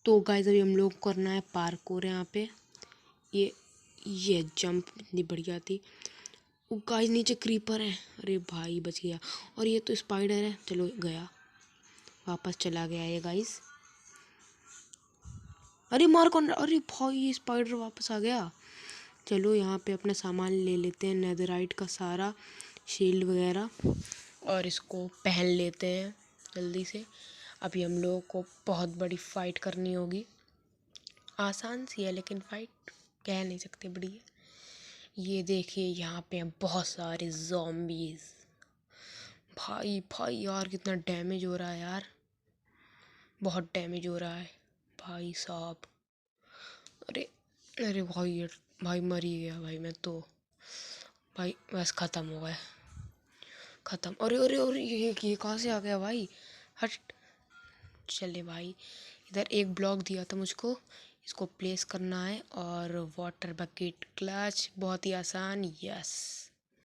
तो गाइस अभी हम लोग करना है पार्कोर यहाँ पे। ये जंप इतनी बढ़िया थी। वो गाइस नीचे क्रीपर है, अरे भाई बच गया। और ये तो स्पाइडर है, चलो गया, वापस चला गया ये गाइस। अरे मार कौन, अरे भाई ये स्पाइडर वापस आ गया। चलो यहाँ पे अपना सामान ले लेते हैं, नेदरराइट का सारा शील्ड वगैरह, और इसको पहन लेते हैं जल्दी से। अभी हम लोगों को बहुत बड़ी फाइट करनी होगी। आसान सी है लेकिन फाइट कह नहीं सकते बड़ी है। ये देखिए यहाँ पे बहुत सारे ज़ॉम्बीज़। भाई भाई यार कितना डैमेज हो रहा है यार, बहुत डैमेज हो रहा है भाई साहब। अरे अरे भाई मर ही गया भाई मैं तो। भाई बस ख़त्म हो गया, ख़त्म। अरे अरे अरे ये कहाँ से आ गया भाई, हट। चले भाई, इधर एक ब्लॉक दिया था मुझको, इसको प्लेस करना है। और वाटर बकेट क्लच बहुत ही आसान, यस।